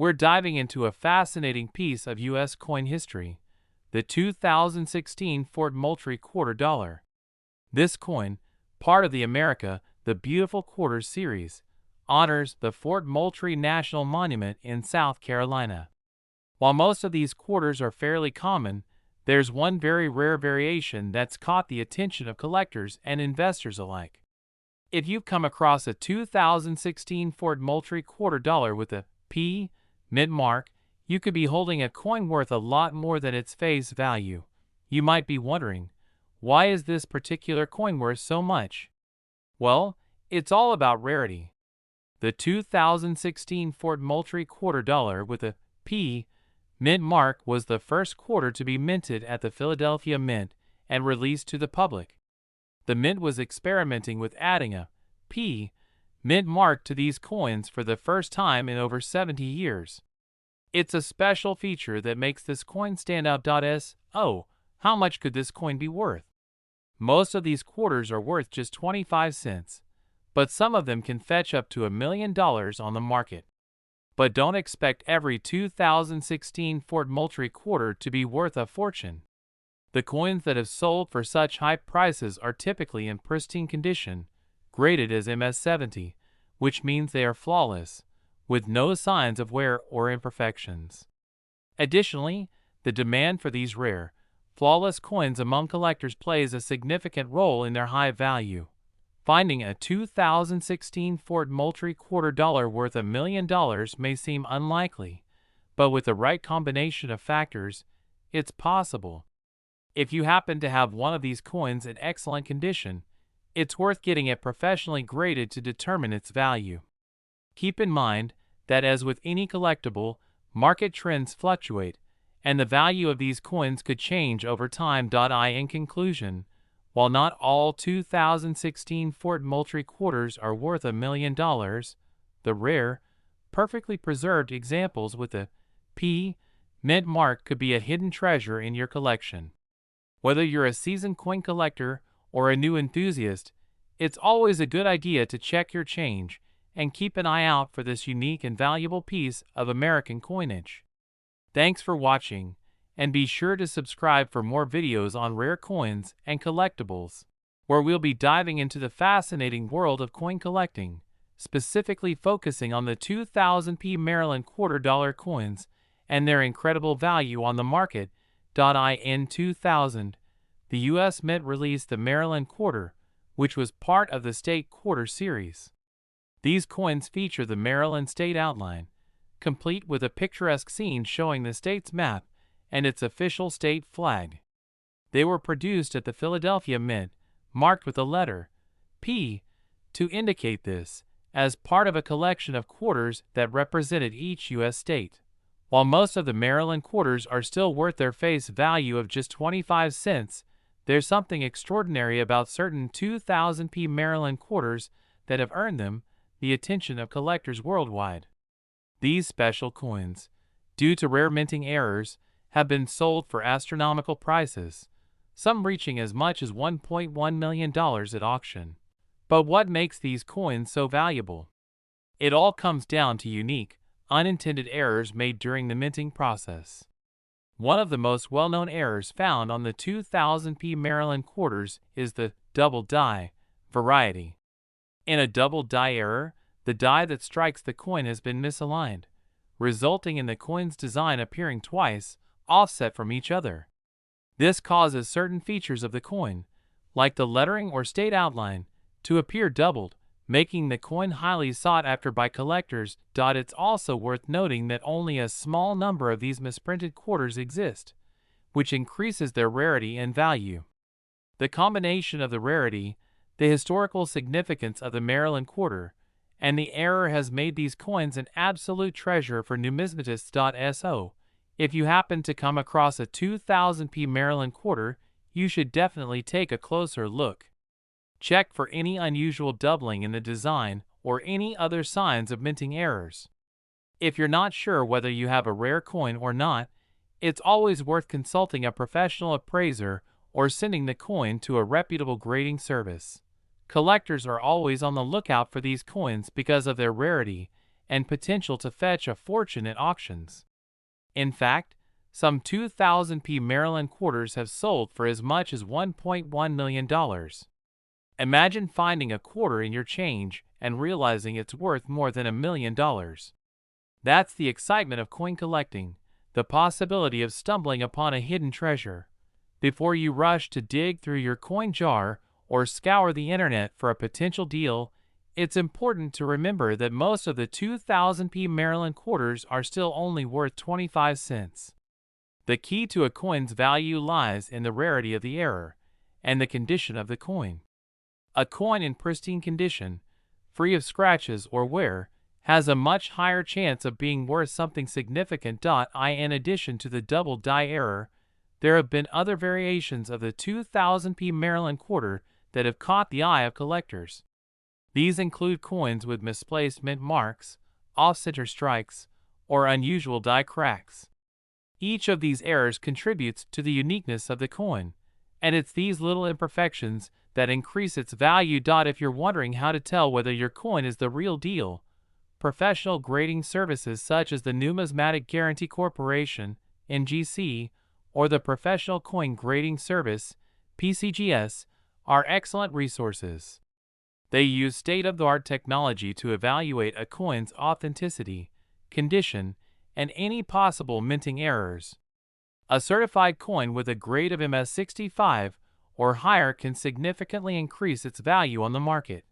We're diving into a fascinating piece of U.S. coin history, the 2016 Fort Moultrie quarter dollar. This coin, part of the America the Beautiful Quarters series, honors the Fort Moultrie National Monument in South Carolina. While most of these quarters are fairly common, there's one very rare variation that's caught the attention of collectors and investors alike. If you've come across a 2016 Fort Moultrie quarter dollar with a P mint mark, you could be holding a coin worth a lot more than its face value. You might be wondering, why is this particular coin worth so much? Well, it's all about rarity. The 2016 Fort Moultrie quarter dollar with a P mint mark was the first quarter to be minted at the Philadelphia Mint and released to the public. The Mint was experimenting with adding a P mint mark to these coins for the first time in over 70 years. It's a special feature that makes this coin stand out. So, how much could this coin be worth? Most of these quarters are worth just 25 cents, but some of them can fetch up to $1 million on the market. But don't expect every 2016 Fort Moultrie quarter to be worth a fortune. The coins that have sold for such high prices are typically in pristine condition, graded as MS-70, which means they are flawless, with no signs of wear or imperfections. Additionally, the demand for these rare, flawless coins among collectors plays a significant role in their high value. Finding a 2016 Fort Moultrie quarter dollar worth $1 million may seem unlikely, but with the right combination of factors, it's possible. If you happen to have one of these coins in excellent condition, it's worth getting it professionally graded to determine its value. Keep in mind that as with any collectible, market trends fluctuate, and the value of these coins could change over time. In conclusion, while not all 2016 Fort Moultrie quarters are worth $1 million, the rare, perfectly preserved examples with a P mint mark could be a hidden treasure in your collection. Whether you're a seasoned coin collector or a new enthusiast, it's always a good idea to check your change and keep an eye out for this unique and valuable piece of American coinage. Thanks for watching, and be sure to subscribe for more videos on rare coins and collectibles, where we'll be diving into the fascinating world of coin collecting, specifically focusing on the 2000p Maryland quarter dollar coins and their incredible value on the market. In 2000, the U.S. Mint released the Maryland quarter, which was part of the state quarter series. These coins feature the Maryland state outline, complete with a picturesque scene showing the state's map and its official state flag. They were produced at the Philadelphia Mint, marked with the letter P to indicate this, as part of a collection of quarters that represented each U.S. state. While most of the Maryland quarters are still worth their face value of just 25 cents, there's something extraordinary about certain 2000p Maryland quarters that have earned them the attention of collectors worldwide. These special coins, due to rare minting errors, have been sold for astronomical prices, some reaching as much as $1.1 million at auction. But what makes these coins so valuable? It all comes down to unique, unintended errors made during the minting process. One of the most well-known errors found on the 2000p Maryland quarters is the double die variety. In a double die error, the die that strikes the coin has been misaligned, resulting in the coin's design appearing twice, offset from each other. This causes certain features of the coin, like the lettering or state outline, to appear doubled, making the coin highly sought after by collectors. It's also worth noting that only a small number of these misprinted quarters exist, which increases their rarity and value. The combination of the rarity, the historical significance of the Maryland quarter, and the error has made these coins an absolute treasure for numismatists. So, if you happen to come across a 2000p Maryland quarter, you should definitely take a closer look. Check for any unusual doubling in the design or any other signs of minting errors. If you're not sure whether you have a rare coin or not, it's always worth consulting a professional appraiser or sending the coin to a reputable grading service. Collectors are always on the lookout for these coins because of their rarity and potential to fetch a fortune at auctions. In fact, some 2000p Maryland quarters have sold for as much as $1.1 million. Imagine finding a quarter in your change and realizing it's worth more than $1 million. That's the excitement of coin collecting, the possibility of stumbling upon a hidden treasure. Before you rush to dig through your coin jar or scour the internet for a potential deal, it's important to remember that most of the 2000p Maryland quarters are still only worth 25 cents. The key to a coin's value lies in the rarity of the error and the condition of the coin. A coin in pristine condition, free of scratches or wear, has a much higher chance of being worth something significant. In addition to the double die error, there have been other variations of the 2000p Maryland quarter that have caught the eye of collectors. These include coins with misplaced mint marks, off-center strikes, or unusual die cracks. Each of these errors contributes to the uniqueness of the coin, and it's these little imperfections that increase its value. If you're wondering how to tell whether your coin is the real deal, professional grading services such as the Numismatic Guarantee Corporation, NGC, or the Professional Coin Grading Service, PCGS, are excellent resources. They use state-of-the-art technology to evaluate a coin's authenticity, condition, and any possible minting errors. A certified coin with a grade of MS65 or higher can significantly increase its value on the market.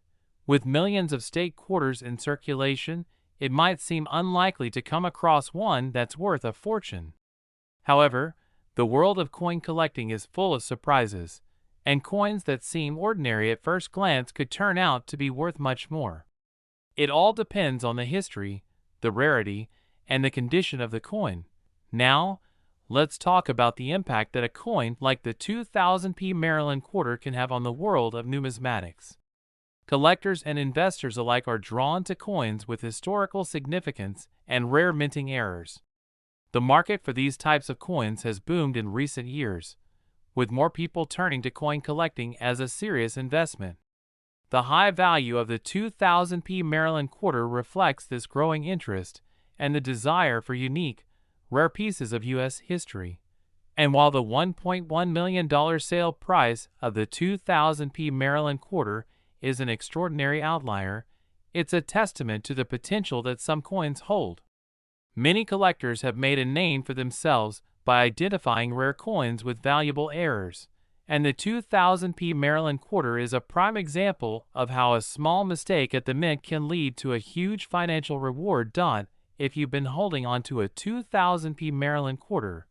With millions of state quarters in circulation, it might seem unlikely to come across one that's worth a fortune. However, the world of coin collecting is full of surprises, and coins that seem ordinary at first glance could turn out to be worth much more. It all depends on the history, the rarity, and the condition of the coin. Now, let's talk about the impact that a coin like the 2000p Maryland quarter can have on the world of numismatics. Collectors and investors alike are drawn to coins with historical significance and rare minting errors. The market for these types of coins has boomed in recent years, with more people turning to coin collecting as a serious investment. The high value of the 2000p Maryland quarter reflects this growing interest and the desire for unique, rare pieces of U.S. history. And while the $1.1 million sale price of the 2000p Maryland quarter is an extraordinary outlier, it's a testament to the potential that some coins hold. Many collectors have made a name for themselves by identifying rare coins with valuable errors, and the 2000p Maryland quarter is a prime example of how a small mistake at the mint can lead to a huge financial reward. If you've been holding on to a 2000p Maryland quarter,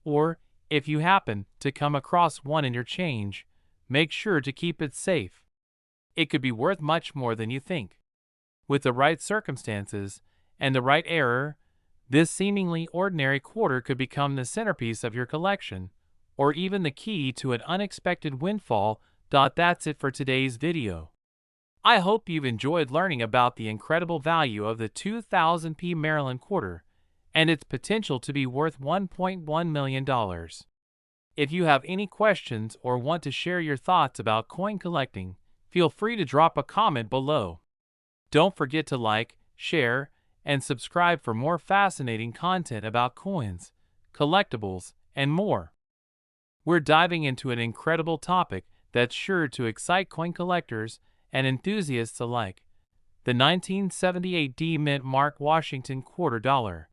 or if you happen to come across one in your change, make sure to keep it safe. It could be worth much more than you think. With the right circumstances and the right error, this seemingly ordinary quarter could become the centerpiece of your collection, or even the key to an unexpected windfall. That's it for today's video. I hope you've enjoyed learning about the incredible value of the 2000p Maryland quarter and its potential to be worth $1.1 million. If you have any questions or want to share your thoughts about coin collecting, feel free to drop a comment below. Don't forget to like, share, and subscribe for more fascinating content about coins, collectibles, and more. We're diving into an incredible topic that's sure to excite coin collectors and enthusiasts alike: the 1978 D Mint Mark Washington quarter dollar.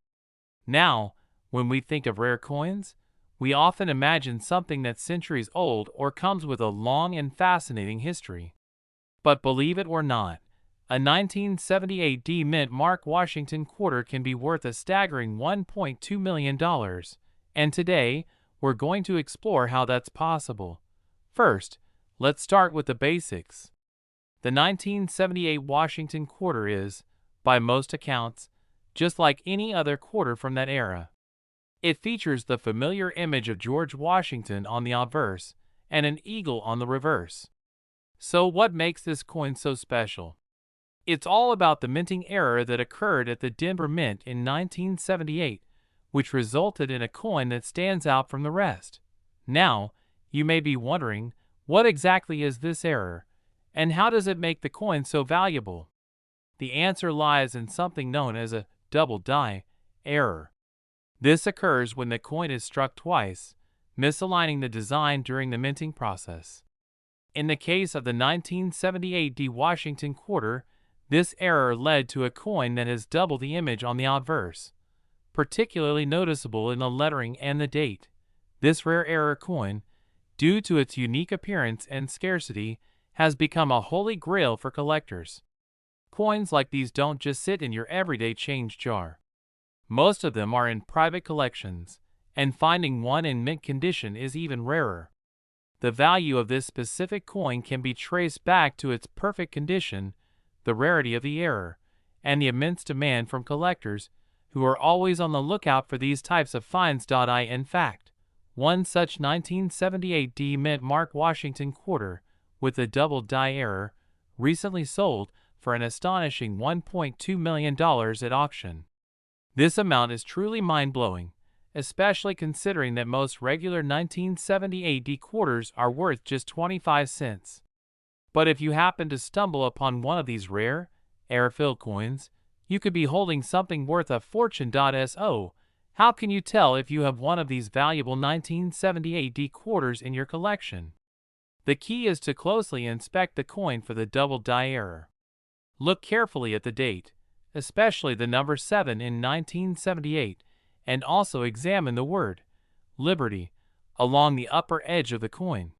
Now, when we think of rare coins, we often imagine something that's centuries old or comes with a long and fascinating history. But believe it or not, a 1978 D Mint Mark Washington quarter can be worth a staggering $1.2 million, and today, we're going to explore how that's possible. First, let's start with the basics. The 1978 Washington quarter is, by most accounts, just like any other quarter from that era. It features the familiar image of George Washington on the obverse and an eagle on the reverse. So what makes this coin so special? It's all about the minting error that occurred at the Denver Mint in 1978, which resulted in a coin that stands out from the rest. Now, you may be wondering, what exactly is this error, and how does it make the coin so valuable? The answer lies in something known as a double die error. This occurs when the coin is struck twice, misaligning the design during the minting process. In the case of the 1978 D Washington quarter, this error led to a coin that has double the image on the obverse, particularly noticeable in the lettering and the date. This rare error coin, due to its unique appearance and scarcity, has become a holy grail for collectors. Coins like these don't just sit in your everyday change jar. Most of them are in private collections, and finding one in mint condition is even rarer. The value of this specific coin can be traced back to its perfect condition, the rarity of the error, and the immense demand from collectors who are always on the lookout for these types of finds. In fact, one such 1978 D mint mark Washington quarter with a double die error recently sold for an astonishing $1.2 million at auction. This amount is truly mind-blowing, especially considering that most regular 1978 D quarters are worth just 25 cents. But if you happen to stumble upon one of these rare, error-filled coins, you could be holding something worth a fortune. So, how can you tell if you have one of these valuable 1978 D quarters in your collection? The key is to closely inspect the coin for the double die error. Look carefully at the date, especially the number 7 in 1978, and also examine the word Liberty along the upper edge of the coin.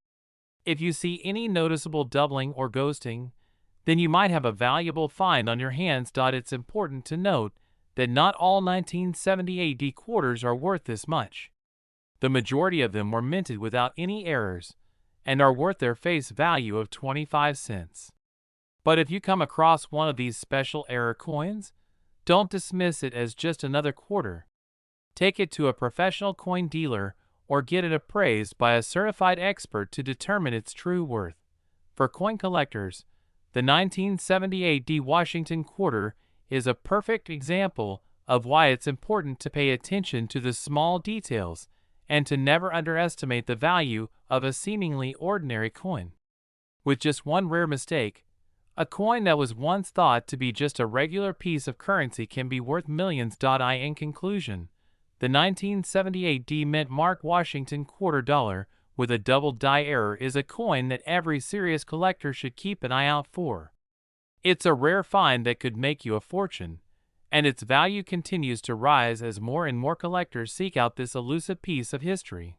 If you see any noticeable doubling or ghosting, then you might have a valuable find on your hands. It's important to note that not all 1978 D quarters are worth this much. The majority of them were minted without any errors and are worth their face value of 25 cents. But if you come across one of these special error coins, don't dismiss it as just another quarter. Take it to a professional coin dealer or get it appraised by a certified expert to determine its true worth. For coin collectors, the 1978 D Washington quarter is a perfect example of why it's important to pay attention to the small details and to never underestimate the value of a seemingly ordinary coin. With just one rare mistake, a coin that was once thought to be just a regular piece of currency can be worth millions. In conclusion, the 1978 D mint mark Washington quarter dollar with a double die error is a coin that every serious collector should keep an eye out for. It's a rare find that could make you a fortune, and its value continues to rise as more and more collectors seek out this elusive piece of history.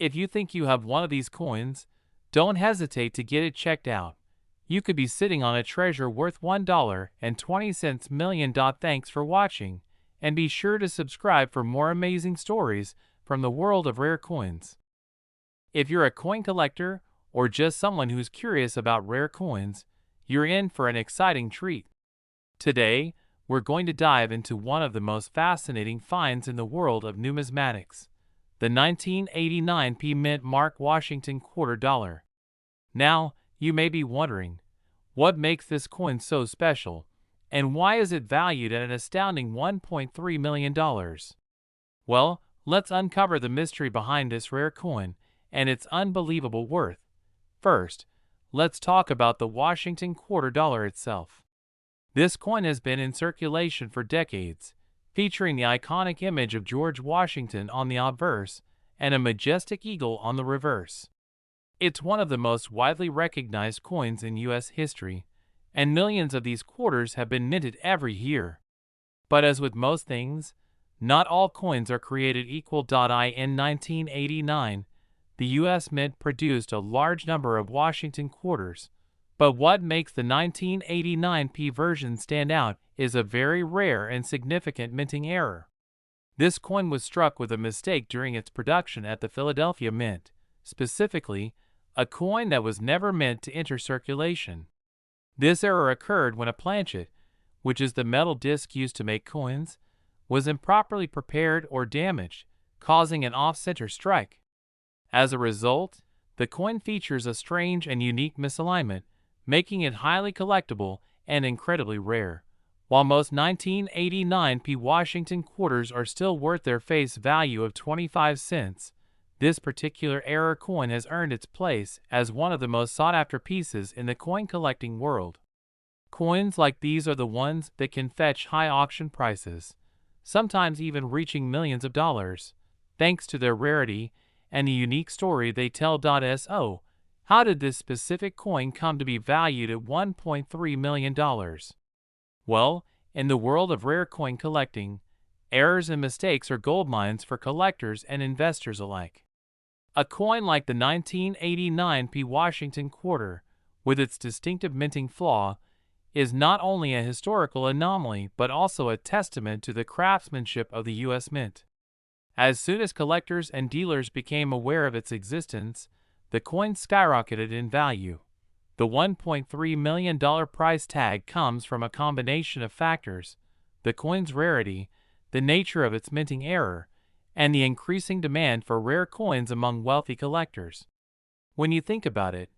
If you think you have one of these coins, don't hesitate to get it checked out. You could be sitting on a treasure worth $1.20 million. Thanks for watching, and be sure to subscribe for more amazing stories from the world of rare coins. If you're a coin collector or just someone who's curious about rare coins, you're in for an exciting treat. Today, we're going to dive into one of the most fascinating finds in the world of numismatics, the 1989 P mint mark Washington quarter dollar. Now, you may be wondering, what makes this coin so special, and why is it valued at an astounding $1.3 million? Well, let's uncover the mystery behind this rare coin and its unbelievable worth. First, let's talk about the Washington quarter dollar itself. This coin has been in circulation for decades, featuring the iconic image of George Washington on the obverse and a majestic eagle on the reverse. It's one of the most widely recognized coins in U.S. history, and millions of these quarters have been minted every year. But as with most things, not all coins are created equal. In 1989, the U.S. Mint produced a large number of Washington quarters, but what makes the 1989 P version stand out is a very rare and significant minting error. This coin was struck with a mistake during its production at the Philadelphia Mint, specifically, a coin that was never meant to enter circulation. This error occurred when a planchet, which is the metal disc used to make coins, was improperly prepared or damaged, causing an off-center strike. As a result, the coin features a strange and unique misalignment, making it highly collectible and incredibly rare. While most 1989 P Washington quarters are still worth their face value of 25 cents, this particular error coin has earned its place as one of the most sought-after pieces in the coin collecting world. Coins like these are the ones that can fetch high auction prices, sometimes even reaching millions of dollars, thanks to their rarity and the unique story they tell. So, how did this specific coin come to be valued at $1.3 million? Well, in the world of rare coin collecting, errors and mistakes are goldmines for collectors and investors alike. A coin like the 1989 Washington quarter, with its distinctive minting flaw, is not only a historical anomaly but also a testament to the craftsmanship of the U.S. Mint. As soon as collectors and dealers became aware of its existence, the coin skyrocketed in value. The $1.3 million price tag comes from a combination of factors: the coin's rarity, the nature of its minting error, and the increasing demand for rare coins among wealthy collectors. When you think about it,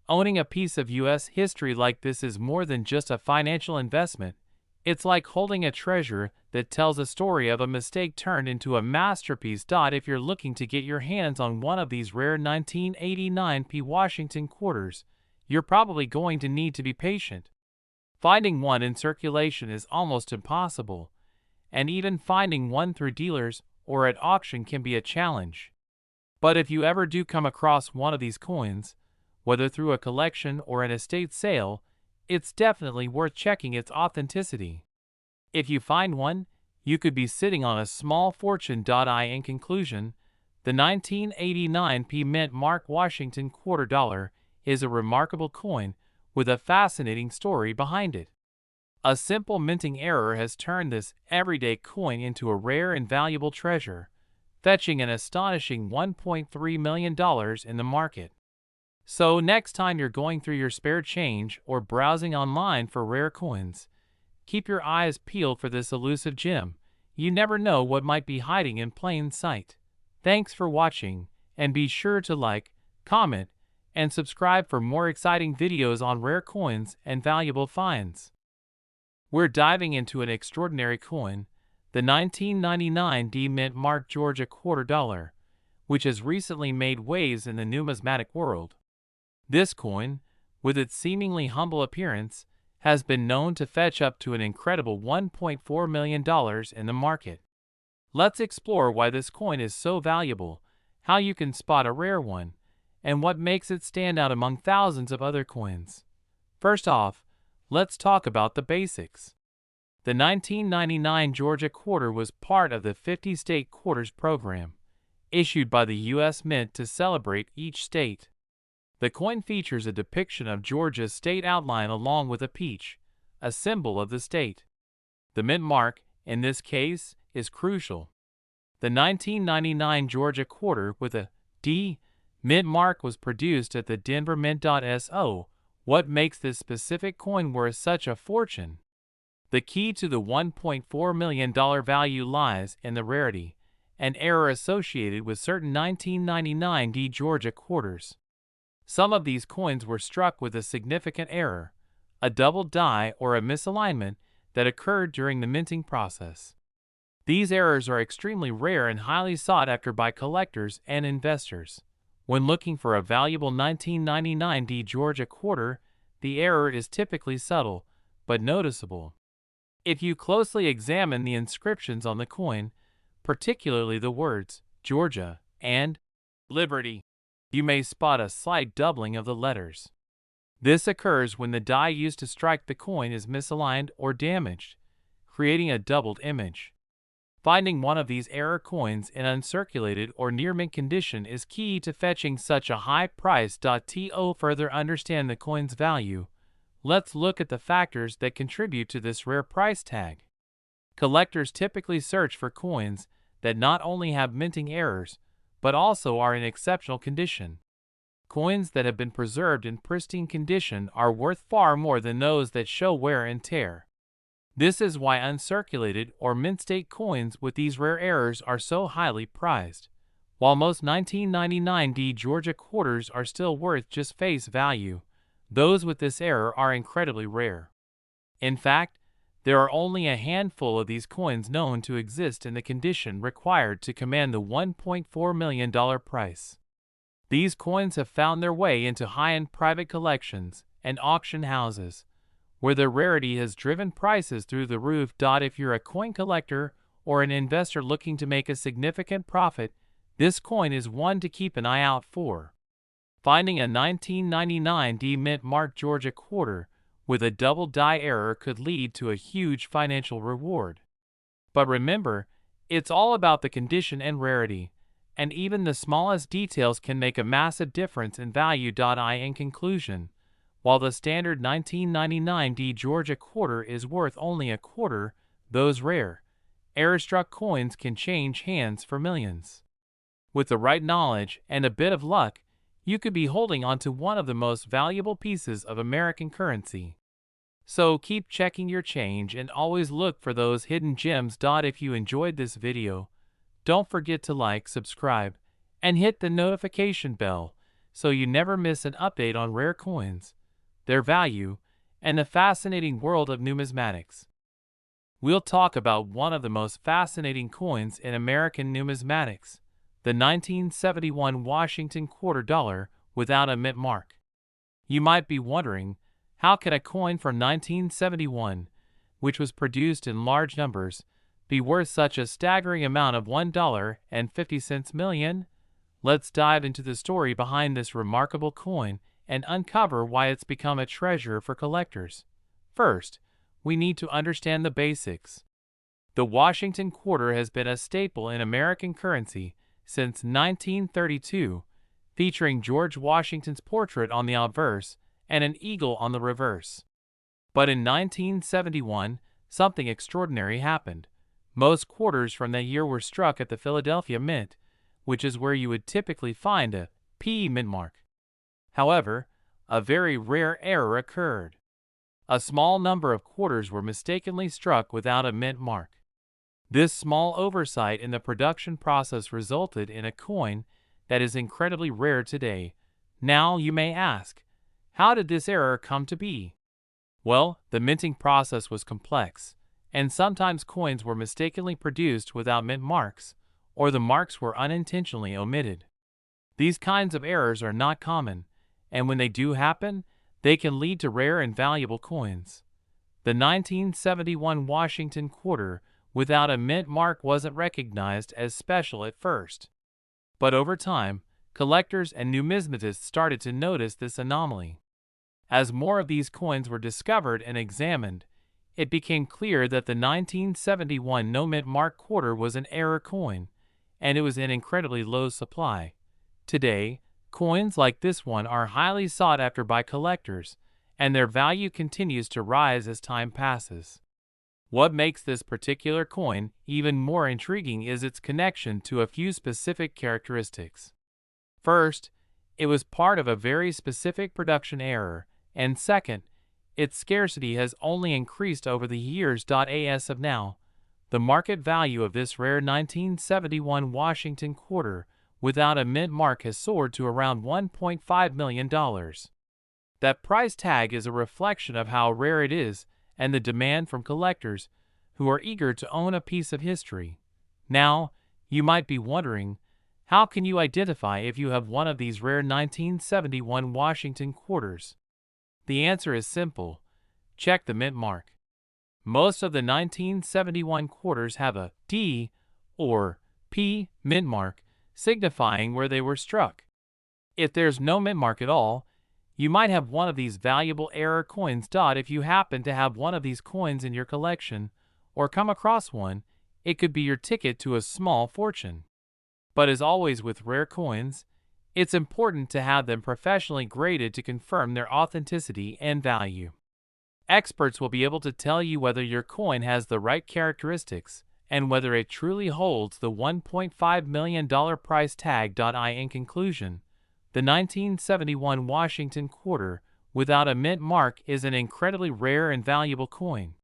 owning a piece of U.S. history like this is more than just a financial investment. It's like holding a treasure that tells a story of a mistake turned into a masterpiece. If you're looking to get your hands on one of these rare 1989 Washington quarters, you're probably going to need to be patient. Finding one in circulation is almost impossible, and even finding one through dealers or at auction can be a challenge. But if you ever do come across one of these coins, whether through a collection or an estate sale, it's definitely worth checking its authenticity. If you find one, you could be sitting on a small fortune. In conclusion, the 1989 Mint Mark Washington quarter dollar is a remarkable coin with a fascinating story behind it. A simple minting error has turned this everyday coin into a rare and valuable treasure, fetching an astonishing $1.3 million in the market. So next time you're going through your spare change or browsing online for rare coins, keep your eyes peeled for this elusive gem. You never know what might be hiding in plain sight. Thanks for watching, and be sure to like, comment, and subscribe for more exciting videos on rare coins and valuable finds. We're diving into an extraordinary coin, the 1999 Mint Mark Georgia quarter dollar, which has recently made waves in the numismatic world. This coin, with its seemingly humble appearance, has been known to fetch up to an incredible $1.4 million in the market. Let's explore why this coin is so valuable, how you can spot a rare one, and what makes it stand out among thousands of other coins. First off, let's talk about the basics. The 1999 Georgia quarter was part of the 50-state quarters program, issued by the U.S. Mint to celebrate each state. The coin features a depiction of Georgia's state outline along with a peach, a symbol of the state. The mint mark, in this case, is crucial. The 1999 Georgia quarter with a D mint mark was produced at the Denver Mint. So, what makes this specific coin worth such a fortune? The key to the $1.4 million value lies in the rarity and error associated with certain 1999 D Georgia quarters. Some of these coins were struck with a significant error, a double die or a misalignment that occurred during the minting process. These errors are extremely rare and highly sought after by collectors and investors. When looking for a valuable 1999 D Georgia quarter, the error is typically subtle, but noticeable. If you closely examine the inscriptions on the coin, particularly the words Georgia and Liberty, you may spot a slight doubling of the letters. This occurs when the die used to strike the coin is misaligned or damaged, creating a doubled image. Finding one of these error coins in uncirculated or near-mint condition is key to fetching such a high price. To further understand the coin's value, let's look at the factors that contribute to this rare price tag. Collectors typically search for coins that not only have minting errors, but also are in exceptional condition. Coins that have been preserved in pristine condition are worth far more than those that show wear and tear. This is why uncirculated or mint-state coins with these rare errors are so highly prized. While most 1999 D Georgia quarters are still worth just face value, those with this error are incredibly rare. In fact, there are only a handful of these coins known to exist in the condition required to command the $1.4 million price. These coins have found their way into high-end private collections and auction houses, where the rarity has driven prices through the roof. If you're a coin collector or an investor looking to make a significant profit, this coin is one to keep an eye out for. Finding a 1999 D Mint Mark Georgia quarter with a double die error could lead to a huge financial reward. But remember, it's all about the condition and rarity, and even the smallest details can make a massive difference in value. In conclusion, while the standard 1999 D Georgia quarter is worth only a quarter, those rare, error-struck coins can change hands for millions. With the right knowledge and a bit of luck, you could be holding onto one of the most valuable pieces of American currency. So keep checking your change and always look for those hidden gems. If you enjoyed this video, don't forget to like, subscribe, and hit the notification bell so you never miss an update on rare coins, their value, and the fascinating world of numismatics. We'll talk about one of the most fascinating coins in American numismatics, the 1971 Washington quarter dollar without a mint mark. You might be wondering, how can a coin from 1971, which was produced in large numbers, be worth such a staggering amount of $1.50 million? Let's dive into the story behind this remarkable coin and uncover why it's become a treasure for collectors. First, we need to understand the basics. The Washington quarter has been a staple in American currency since 1932, featuring George Washington's portrait on the obverse and an eagle on the reverse. But in 1971, something extraordinary happened. Most quarters from that year were struck at the Philadelphia Mint, which is where you would typically find a P mint mark. However, a very rare error occurred. A small number of quarters were mistakenly struck without a mint mark. This small oversight in the production process resulted in a coin that is incredibly rare today. Now you may ask, how did this error come to be? Well, the minting process was complex, and sometimes coins were mistakenly produced without mint marks, or the marks were unintentionally omitted. These kinds of errors are not common, and when they do happen, they can lead to rare and valuable coins. The 1971 Washington quarter without a mint mark wasn't recognized as special at first. But over time, collectors and numismatists started to notice this anomaly. As more of these coins were discovered and examined, it became clear that the 1971 no mint mark quarter was an error coin, and it was in incredibly low supply. Today, coins like this one are highly sought after by collectors, and their value continues to rise as time passes. What makes this particular coin even more intriguing is its connection to a few specific characteristics. First, it was part of a very specific production error, and second, its scarcity has only increased over the years. As of now, the market value of this rare 1971 Washington quarter without a mint mark has soared to around $1.5 million. That price tag is a reflection of how rare it is and the demand from collectors who are eager to own a piece of history. Now, you might be wondering, how can you identify if you have one of these rare 1971 Washington quarters? The answer is simple. Check the mint mark. Most of the 1971 quarters have a D or P mint mark, signifying where they were struck. If there's no mint mark at all, you might have one of these valuable error coins. If you happen to have one of these coins in your collection or come across one, it could be your ticket to a small fortune. But as always with rare coins, it's important to have them professionally graded to confirm their authenticity and value. Experts will be able to tell you whether your coin has the right characteristics and whether it truly holds the $1.5 million price tag. In conclusion, the 1971 Washington quarter without a mint mark is an incredibly rare and valuable coin.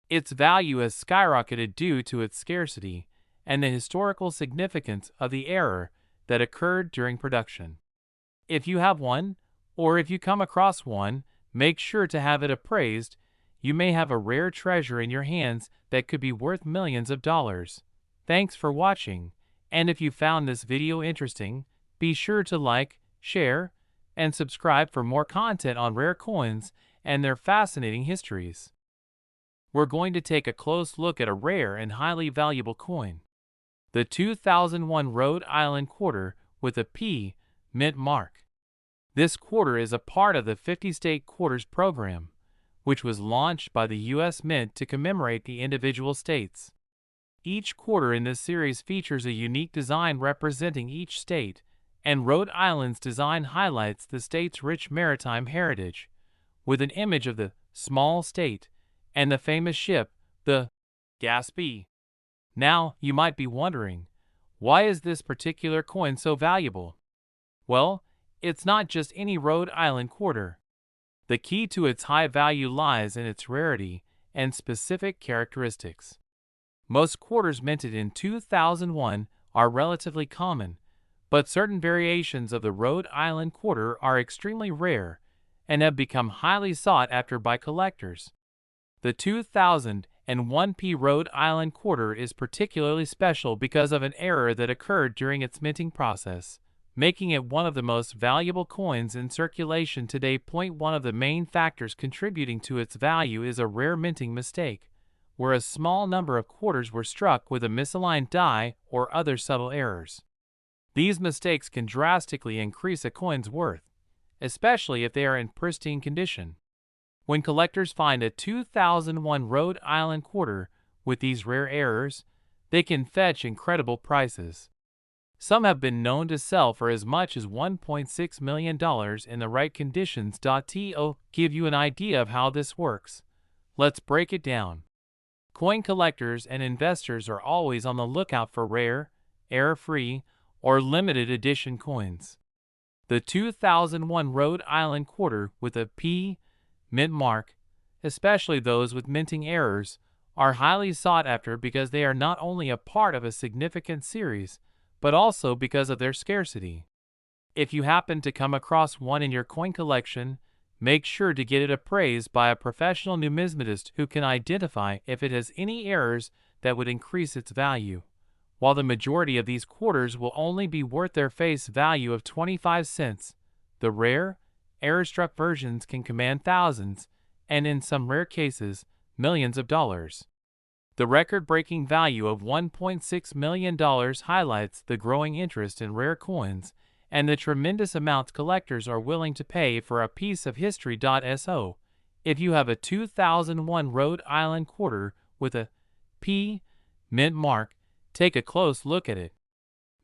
Its value has skyrocketed due to its scarcity and the historical significance of the error that occurred during production. If you have one, or if you come across one, make sure to have it appraised. You may have a rare treasure in your hands that could be worth millions of dollars. Thanks for watching, and if you found this video interesting, be sure to like, share, and subscribe for more content on rare coins and their fascinating histories. We're going to take a close look at a rare and highly valuable coin, the 2001 Rhode Island quarter with a P mint mark. This quarter is a part of the 50-state quarters program, which was launched by the U.S. Mint to commemorate the individual states. Each quarter in this series features a unique design representing each state, and Rhode Island's design highlights the state's rich maritime heritage, with an image of the small state and the famous ship, the Gaspee. Now, you might be wondering, why is this particular coin so valuable? Well, it's not just any Rhode Island quarter. The key to its high value lies in its rarity and specific characteristics. Most quarters minted in 2001 are relatively common, but certain variations of the Rhode Island quarter are extremely rare and have become highly sought after by collectors. The 2001 P Rhode Island quarter is particularly special because of an error that occurred during its minting process, making it one of the most valuable coins in circulation today. One of the main factors contributing to its value is a rare minting mistake, where a small number of quarters were struck with a misaligned die or other subtle errors. These mistakes can drastically increase a coin's worth, especially if they are in pristine condition. When collectors find a 2001 Rhode Island quarter with these rare errors, they can fetch incredible prices. Some have been known to sell for as much as $1.6 million in the right conditions. To give you an idea of how this works, let's break it down. Coin collectors and investors are always on the lookout for rare, error-free, or limited edition coins. The 2001 Rhode Island quarter with a P mint mark, especially those with minting errors, are highly sought after because they are not only a part of a significant series, but also because of their scarcity. If you happen to come across one in your coin collection, make sure to get it appraised by a professional numismatist who can identify if it has any errors that would increase its value. While the majority of these quarters will only be worth their face value of 25 cents, the rare, error-struck versions can command thousands, and in some rare cases, millions of dollars. The record-breaking value of $1.6 million highlights the growing interest in rare coins and the tremendous amounts collectors are willing to pay for a piece of history. So, if you have a 2001 Rhode Island quarter with a P mint mark, take a close look at it.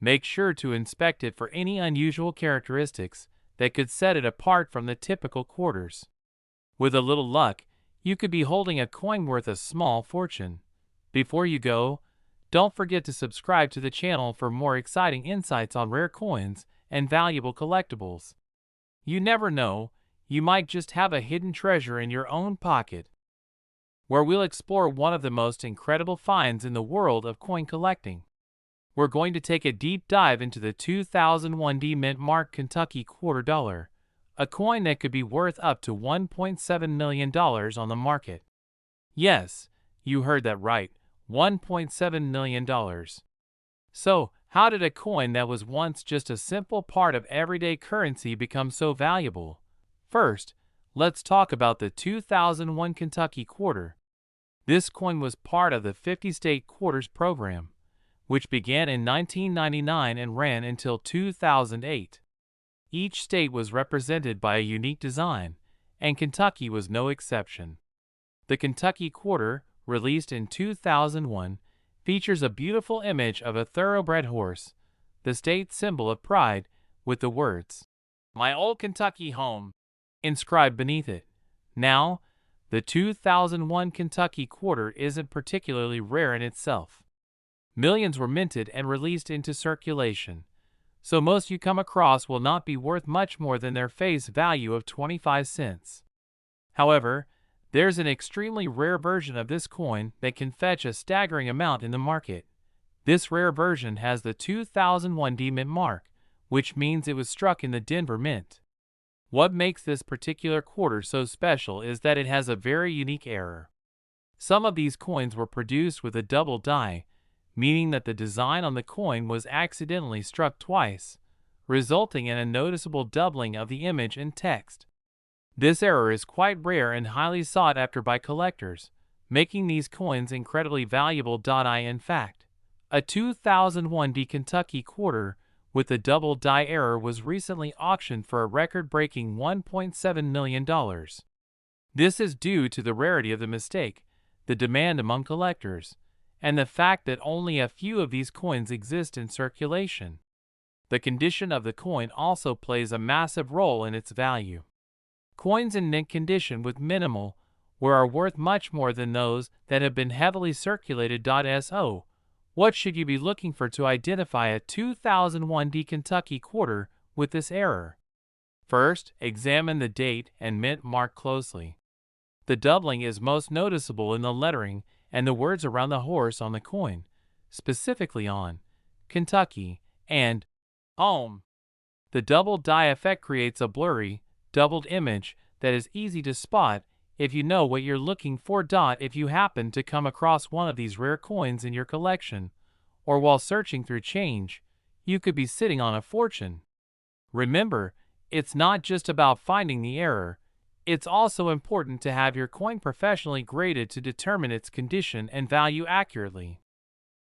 Make sure to inspect it for any unusual characteristics that could set it apart from the typical quarters. With a little luck, you could be holding a coin worth a small fortune. Before you go, don't forget to subscribe to the channel for more exciting insights on rare coins and valuable collectibles. You never know, you might just have a hidden treasure in your own pocket. Where we'll explore one of the most incredible finds in the world of coin collecting. We're going to take a deep dive into the 2001 D mint mark Kentucky quarter dollar, a coin that could be worth up to $1.7 million on the market. Yes, you heard that right, $1.7 million. So, how did a coin that was once just a simple part of everyday currency become so valuable? First, let's talk about the 2001 Kentucky quarter. This coin was part of the 50-state quarters program, which began in 1999 and ran until 2008. Each state was represented by a unique design, and Kentucky was no exception. The Kentucky quarter, released in 2001, features a beautiful image of a thoroughbred horse, the state symbol of pride, with the words, "My old Kentucky home," inscribed beneath it. Now, the 2001 Kentucky quarter isn't particularly rare in itself. Millions were minted and released into circulation, so most you come across will not be worth much more than their face value of 25 cents. However, there's an extremely rare version of this coin that can fetch a staggering amount in the market. This rare version has the 2001 D mint mark, which means it was struck in the Denver Mint. What makes this particular quarter so special is that it has a very unique error. Some of these coins were produced with a double die, meaning that the design on the coin was accidentally struck twice, resulting in a noticeable doubling of the image and text. This error is quite rare and highly sought after by collectors, making these coins incredibly valuable. In fact, a 2001 Kentucky quarter with the double die error was recently auctioned for a record-breaking $1.7 million. This is due to the rarity of the mistake, the demand among collectors, and the fact that only a few of these coins exist in circulation. The condition of the coin also plays a massive role in its value. Coins in mint condition with minimal wear are worth much more than those that have been heavily circulated. So, what should you be looking for to identify a 2001 Kentucky quarter with this error? First, examine the date and mint mark closely. The doubling is most noticeable in the lettering and the words around the horse on the coin, specifically on Kentucky and home. The double die effect creates a blurry, doubled image that is easy to spot if you know what you're looking for. If you happen to come across one of these rare coins in your collection, or while searching through change, you could be sitting on a fortune. Remember, it's not just about finding the error, it's also important to have your coin professionally graded to determine its condition and value accurately.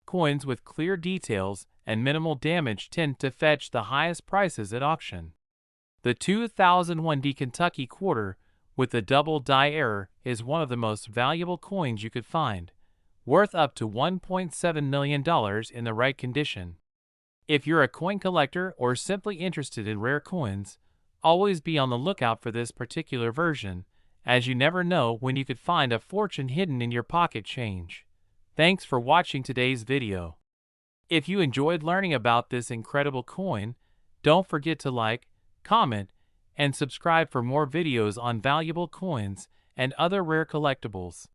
Coins with clear details and minimal damage tend to fetch the highest prices at auction. The 2001 Kentucky quarter with the double die error is one of the most valuable coins you could find, worth up to $1.7 million in the right condition. If you're a coin collector or simply interested in rare coins, always be on the lookout for this particular version, as you never know when you could find a fortune hidden in your pocket change. Thanks for watching today's video. If you enjoyed learning about this incredible coin, don't forget to like, comment, and subscribe for more videos on valuable coins and other rare collectibles.